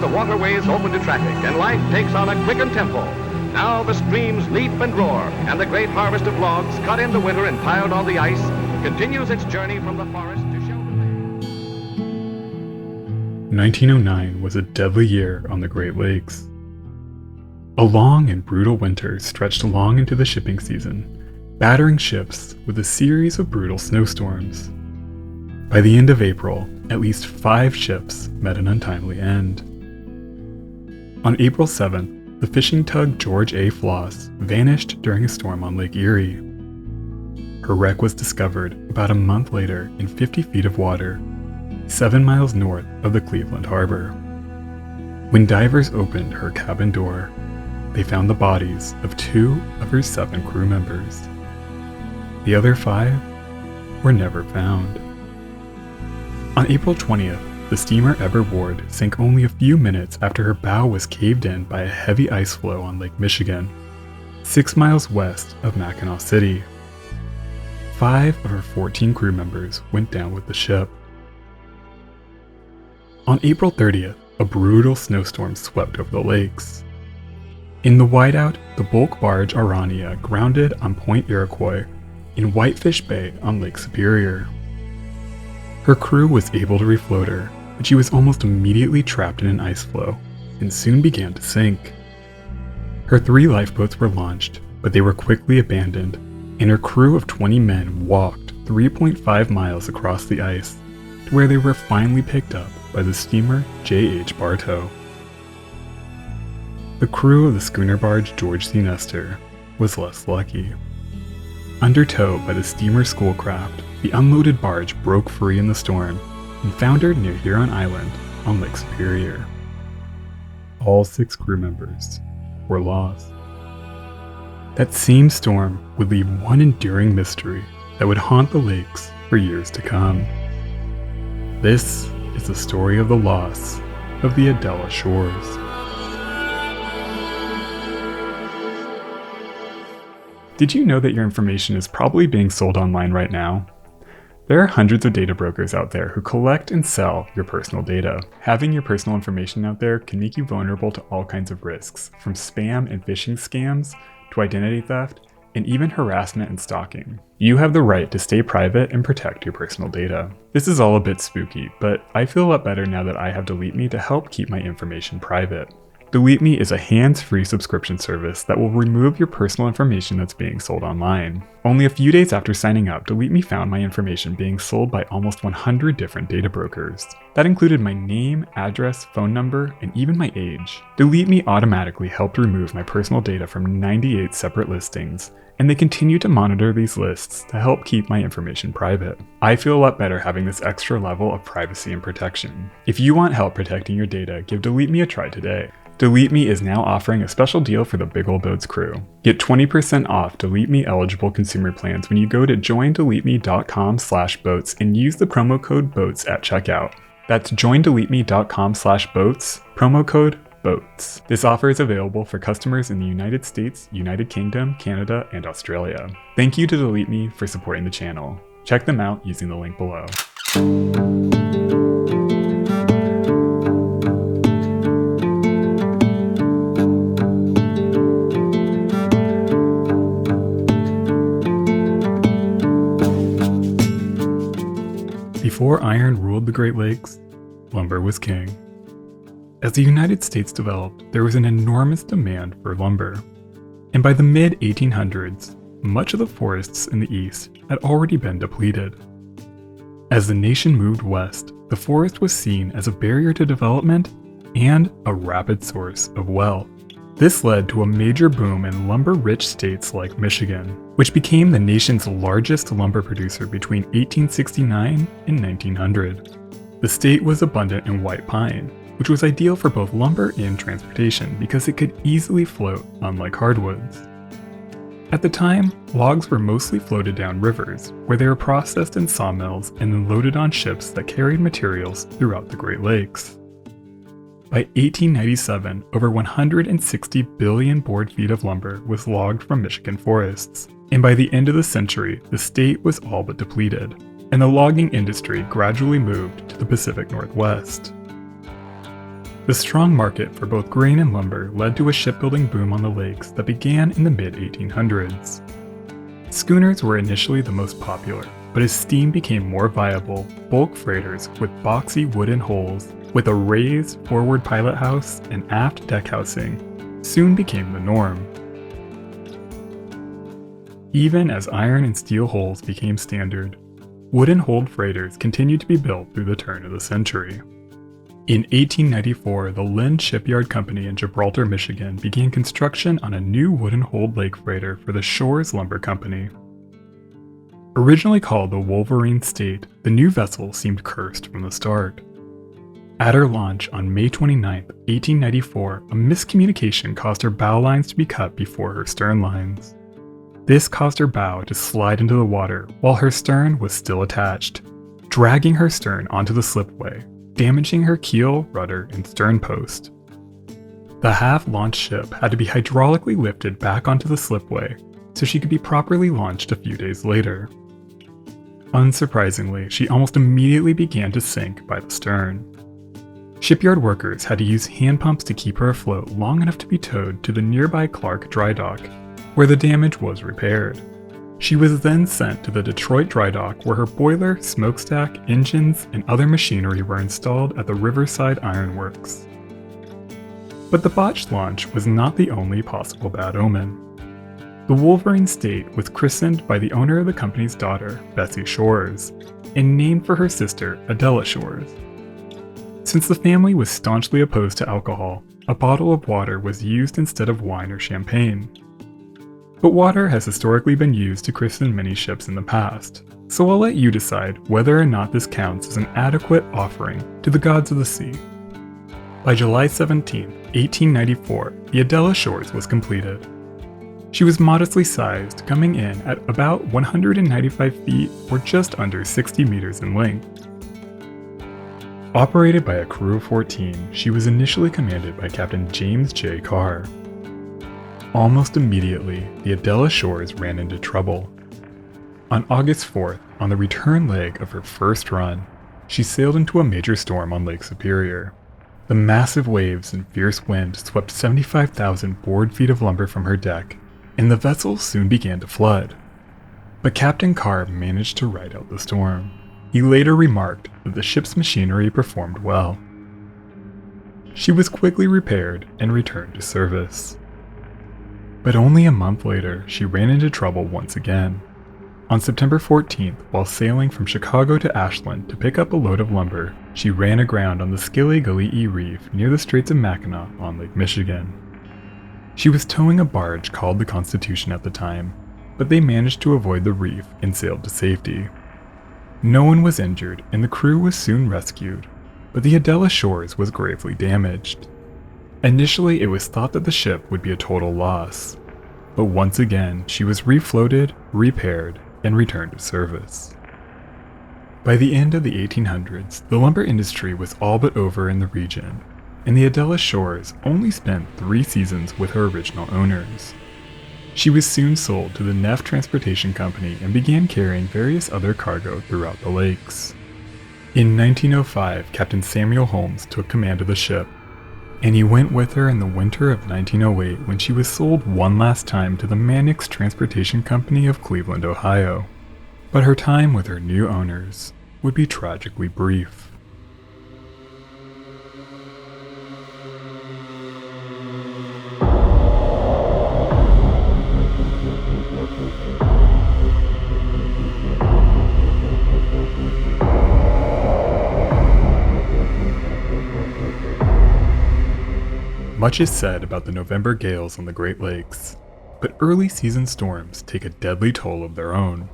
the waterways open to traffic and life takes on a quickened tempo. Now the streams leap and roar, and the great harvest of logs cut in the winter and piled on the ice continues its journey from the forest to Shelter Bay. 1909 was a deadly year on the Great Lakes. A long and brutal winter stretched long into the shipping season, battering ships with a series of brutal snowstorms. By the end of April, at least 5 ships met an untimely end. On April 7th, the fishing tug George A. Floss vanished during a storm on Lake Erie. Her wreck was discovered about a month later in 50 feet of water, 7 miles north of the Cleveland Harbor. When divers opened her cabin door, they found the bodies of 2 of her 7 crew members. The other 5 were never found. On April 20th, the steamer Eber Ward sank only a few minutes after her bow was caved in by a heavy ice floe on Lake Michigan, 6 miles west of Mackinac City. 5 of her 14 crew members went down with the ship. On April 30th, a brutal snowstorm swept over the lakes. In the whiteout, the bulk barge Arania grounded on Point Iroquois in Whitefish Bay on Lake Superior. Her crew was able to refloat her, but she was almost immediately trapped in an ice floe and soon began to sink. Her 3 lifeboats were launched, but they were quickly abandoned, and her crew of 20 men walked 3.5 miles across the ice to where they were finally picked up by the steamer J.H. Bartow. The crew of the schooner barge George C. Nestor was less lucky. Under tow by the steamer Schoolcraft, the unloaded barge broke free in the storm and foundered near Huron Island on Lake Superior. All 6 crew members were lost. That same storm would leave one enduring mystery that would haunt the lakes for years to come. This is the story of the loss of the Adella Shores. Did you know that your information is probably being sold online right now? There are hundreds of data brokers out there who collect and sell your personal data. Having your personal information out there can make you vulnerable to all kinds of risks, from spam and phishing scams to identity theft, and even harassment and stalking. You have the right to stay private and protect your personal data. This is all a bit spooky, but I feel a lot better now that I have Delete Me to help keep my information private. Delete Me is a hands-free subscription service that will remove your personal information that's being sold online. Only a few days after signing up, Delete Me found my information being sold by almost 100 different data brokers. That included my name, address, phone number, and even my age. Delete Me automatically helped remove my personal data from 98 separate listings, and they continue to monitor these lists to help keep my information private. I feel a lot better having this extra level of privacy and protection. If you want help protecting your data, give Delete Me a try today. Delete Me is now offering a special deal for the Big Ol' Boats crew. Get 20% off Delete Me eligible consumer plans when you go to joindeleteme.com/boats and use the promo code BOATS at checkout. That's joindeleteme.com/boats, promo code BOATS. This offer is available for customers in the United States, United Kingdom, Canada, and Australia. Thank you to Delete Me for supporting the channel. Check them out using the link below. Before iron ruled the Great Lakes, lumber was king. As the United States developed, there was an enormous demand for lumber. And by the mid-1800s, much of the forests in the east had already been depleted. As the nation moved west, the forest was seen as a barrier to development and a rapid source of wealth. This led to a major boom in lumber-rich states like Michigan, which became the nation's largest lumber producer between 1869 and 1900. The state was abundant in white pine, which was ideal for both lumber and transportation because it could easily float, unlike hardwoods. At the time, logs were mostly floated down rivers, where they were processed in sawmills and then loaded on ships that carried materials throughout the Great Lakes. By 1897, over 160 billion board feet of lumber was logged from Michigan forests, and by the end of the century, the state was all but depleted, and the logging industry gradually moved to the Pacific Northwest. The strong market for both grain and lumber led to a shipbuilding boom on the lakes that began in the mid-1800s. Schooners were initially the most popular, but as steam became more viable, bulk freighters with boxy wooden hulls with a raised forward pilot house and aft deck housing soon became the norm. Even as iron and steel hulls became standard, wooden-hulled freighters continued to be built through the turn of the century. In 1894, the Lynn Shipyard Company in Gibraltar, Michigan began construction on a new wooden-hulled lake freighter for the Shores Lumber Company. Originally called the Wolverine State, the new vessel seemed cursed from the start. At her launch on May 29, 1894, a miscommunication caused her bow lines to be cut before her stern lines. This caused her bow to slide into the water while her stern was still attached, dragging her stern onto the slipway, damaging her keel, rudder, and stern post. The half-launched ship had to be hydraulically lifted back onto the slipway so she could be properly launched a few days later. Unsurprisingly, she almost immediately began to sink by the stern. Shipyard workers had to use hand pumps to keep her afloat long enough to be towed to the nearby Clark dry dock, where the damage was repaired. She was then sent to the Detroit dry dock where her boiler, smokestack, engines, and other machinery were installed at the Riverside Iron Works. But the botched launch was not the only possible bad omen. The Wolverine State was christened by the owner of the company's daughter, Bessie Shores, and named for her sister, Adella Shores. Since the family was staunchly opposed to alcohol, a bottle of water was used instead of wine or champagne. But water has historically been used to christen many ships in the past, so I'll let you decide whether or not this counts as an adequate offering to the gods of the sea. By July 17, 1894, the Adella Shores was completed. She was modestly sized, coming in at about 195 feet or just under 60 meters in length. Operated by a crew of 14, she was initially commanded by Captain James J. Carr. Almost immediately, the Adella Shores ran into trouble. On August 4th, on the return leg of her first run, she sailed into a major storm on Lake Superior. The massive waves and fierce wind swept 75,000 board feet of lumber from her deck, and the vessel soon began to flood. But Captain Carr managed to ride out the storm. He later remarked that the ship's machinery performed well. She was quickly repaired and returned to service. But only a month later, she ran into trouble once again. On September 14th, while sailing from Chicago to Ashland to pick up a load of lumber, she ran aground on the Skilly-Gully Reef near the Straits of Mackinac on Lake Michigan. She was towing a barge called the Constitution at the time, but they managed to avoid the reef and sailed to safety. No one was injured and the crew was soon rescued, but the Adella Shores was gravely damaged. Initially, it was thought that the ship would be a total loss, but once again, she was refloated, repaired, and returned to service. By the end of the 1800s, the lumber industry was all but over in the region, and the Adella Shores only spent 3 seasons with her original owners. She was soon sold to the Neff Transportation Company and began carrying various other cargo throughout the lakes. In 1905, Captain Samuel Holmes took command of the ship, and he went with her in the winter of 1908 when she was sold one last time to the Mannix Transportation Company of Cleveland, Ohio. But her time with her new owners would be tragically brief. Much is said about the November gales on the Great Lakes, but early season storms take a deadly toll of their own.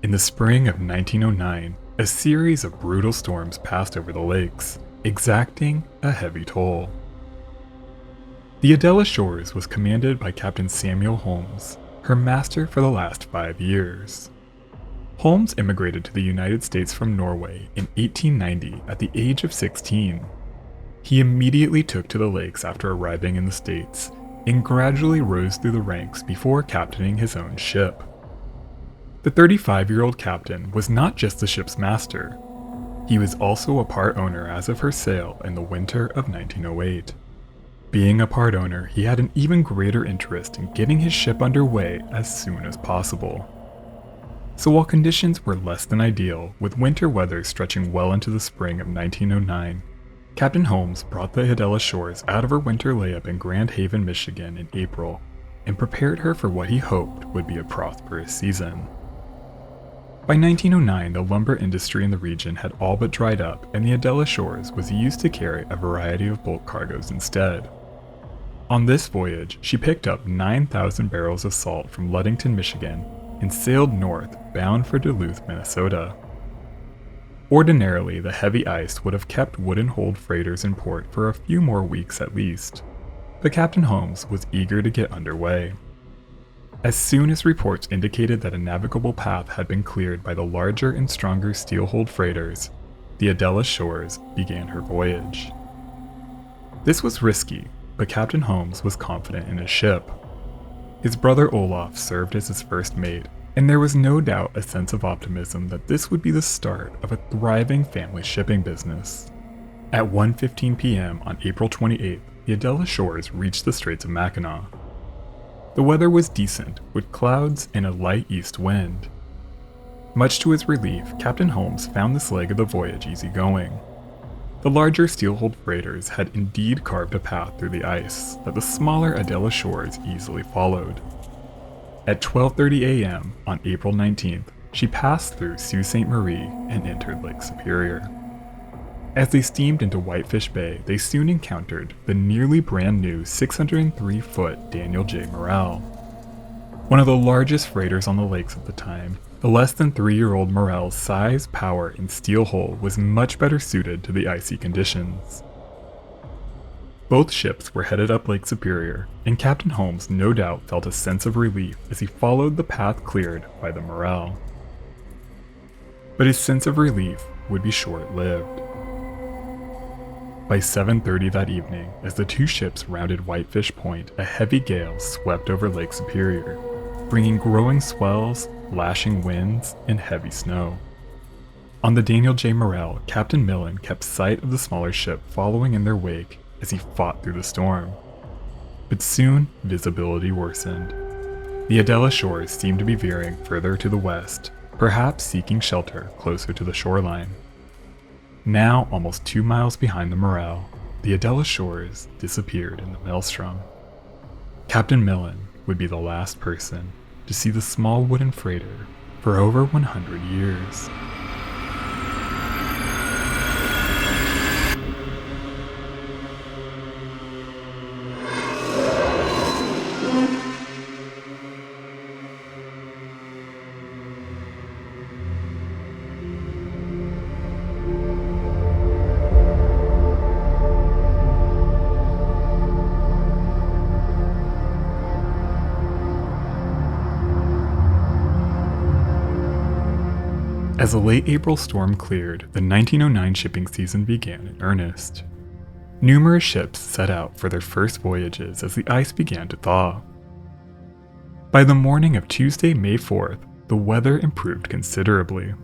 In the spring of 1909, a series of brutal storms passed over the lakes, exacting a heavy toll. The Adella Shores was commanded by Captain Samuel Holmes, her master for the last 5 years. Holmes immigrated to the United States from Norway in 1890 at the age of 16. He immediately took to the lakes after arriving in the States, and gradually rose through the ranks before captaining his own ship. The 35-year-old captain was not just the ship's master. He was also a part owner as of her sale in the winter of 1908. Being a part owner, he had an even greater interest in getting his ship underway as soon as possible. So while conditions were less than ideal, with winter weather stretching well into the spring of 1909, Captain Holmes brought the Adella Shores out of her winter layup in Grand Haven, Michigan in April, and prepared her for what he hoped would be a prosperous season. By 1909, the lumber industry in the region had all but dried up, and the Adella Shores was used to carry a variety of bulk cargoes instead. On this voyage, she picked up 9,000 barrels of salt from Ludington, Michigan, and sailed north, bound for Duluth, Minnesota. Ordinarily, the heavy ice would have kept wooden-hulled freighters in port for a few more weeks at least, but Captain Holmes was eager to get underway. As soon as reports indicated that a navigable path had been cleared by the larger and stronger steel-hulled freighters, the Adella Shores began her voyage. This was risky, but Captain Holmes was confident in his ship. His brother Olaf served as his first mate, and there was no doubt a sense of optimism that this would be the start of a thriving family shipping business. At 1:15 p.m. on April 28th, the Adella Shores reached the Straits of Mackinac. The weather was decent, with clouds and a light east wind. Much to his relief, Captain Holmes found this leg of the voyage easygoing. The larger steel-hulled freighters had indeed carved a path through the ice that the smaller Adella Shores easily followed. At 12:30 a.m. on April 19th, she passed through Sault Ste. Marie and entered Lake Superior. As they steamed into Whitefish Bay, they soon encountered the nearly brand new 603-foot Daniel J. Morrell. One of the largest freighters on the lakes at the time, the less than 3-year-old Morrell's size, power, and steel hull was much better suited to the icy conditions. Both ships were headed up Lake Superior, and Captain Holmes no doubt felt a sense of relief as he followed the path cleared by the Morrell. But his sense of relief would be short-lived. By 7:30 that evening, as the two ships rounded Whitefish Point, a heavy gale swept over Lake Superior, bringing growing swells, lashing winds, and heavy snow. On the Daniel J. Morrell, Captain Millen kept sight of the smaller ship following in their wake as he fought through the storm. But soon, visibility worsened. The Adella Shores seemed to be veering further to the west, perhaps seeking shelter closer to the shoreline. Now almost 2 miles behind the Morrell, the Adella Shores disappeared in the maelstrom. Captain Millen would be the last person to see the small wooden freighter for over 100 years. As the late April storm cleared, the 1909 shipping season began in earnest. Numerous ships set out for their first voyages as the ice began to thaw. By the morning of Tuesday, May 4th, the weather improved considerably.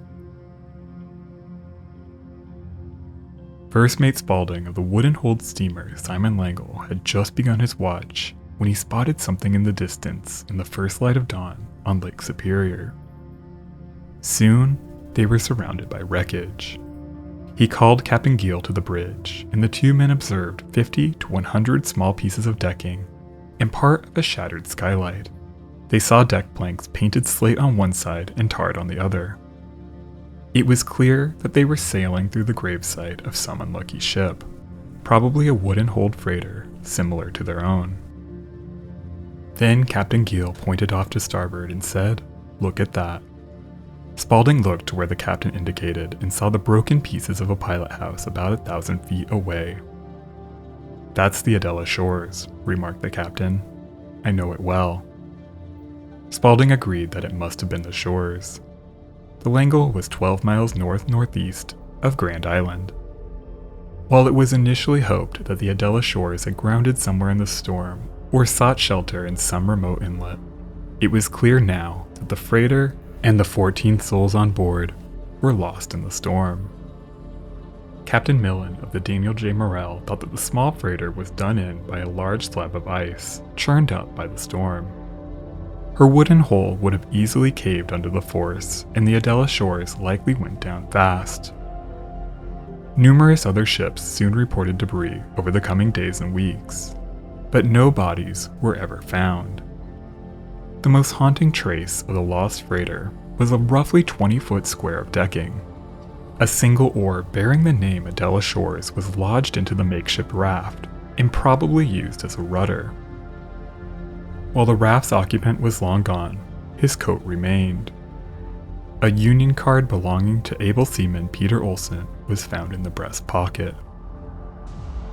First Mate Spaulding of the wooden-hulled steamer Simon Langle had just begun his watch when he spotted something in the distance in the first light of dawn on Lake Superior. Soon, they were surrounded by wreckage. He called Captain Gill to the bridge, and the two men observed 50 to 100 small pieces of decking and part of a shattered skylight. They saw deck planks painted slate on one side and tarred on the other. It was clear that they were sailing through the gravesite of some unlucky ship, probably a wooden-hulled freighter similar to their own. Then Captain Gill pointed off to starboard and said, "Look at that." Spaulding looked to where the captain indicated and saw the broken pieces of a pilot house about 1,000 feet away. "That's the Adella Shores," remarked the captain. "I know it well." Spaulding agreed that it must have been the Shores. The Langle was 12 miles north-northeast of Grand Island. While it was initially hoped that the Adella Shores had grounded somewhere in the storm or sought shelter in some remote inlet, it was clear now that the freighter and the 14 souls on board were lost in the storm. Captain Millen of the Daniel J. Morrell thought that the small freighter was done in by a large slab of ice, churned up by the storm. Her wooden hull would have easily caved under the force, and the Adella Shores likely went down fast. Numerous other ships soon reported debris over the coming days and weeks, but no bodies were ever found. The most haunting trace of the lost freighter was a roughly 20-foot square of decking. A single oar bearing the name Adella Shores was lodged into the makeshift raft and probably used as a rudder. While the raft's occupant was long gone, his coat remained. A Union card belonging to able seaman Peter Olson was found in the breast pocket.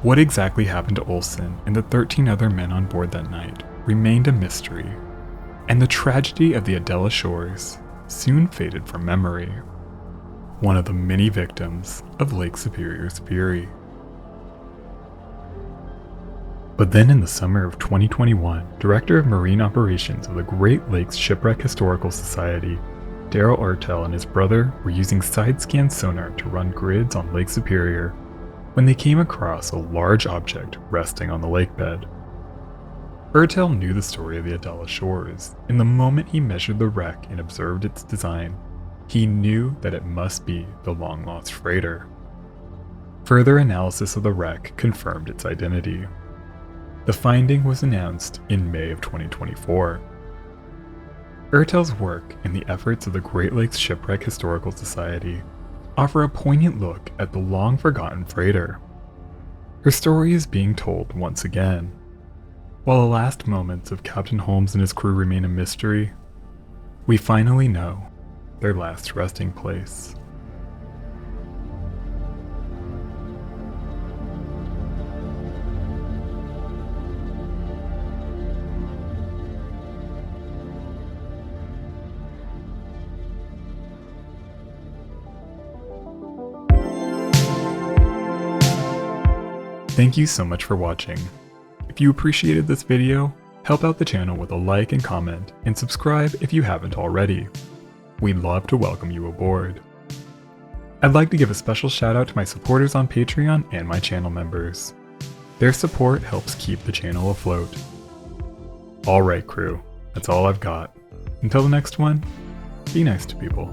What exactly happened to Olson and the 13 other men on board that night remained a mystery, and the tragedy of the Adella Shores soon faded from memory. One of the many victims of Lake Superior's fury. But then in the summer of 2021, Director of Marine Operations of the Great Lakes Shipwreck Historical Society, Daryl Ertel and his brother were using side-scan sonar to run grids on Lake Superior when they came across a large object resting on the lake bed. Ertel knew the story of the Adella Shores, and the moment he measured the wreck and observed its design, he knew that it must be the long-lost freighter. Further analysis of the wreck confirmed its identity. The finding was announced in May of 2024. Ertel's work and the efforts of the Great Lakes Shipwreck Historical Society offer a poignant look at the long-forgotten freighter. Her story is being told once again. While the last moments of Captain Holmes and his crew remain a mystery, we finally know their last resting place. Thank you so much for watching. If you appreciated this video, help out the channel with a like and comment, and subscribe if you haven't already. We'd love to welcome you aboard. I'd like to give a special shout out to my supporters on Patreon and my channel members. Their support helps keep the channel afloat. Alright crew, that's all I've got. Until the next one, be nice to people.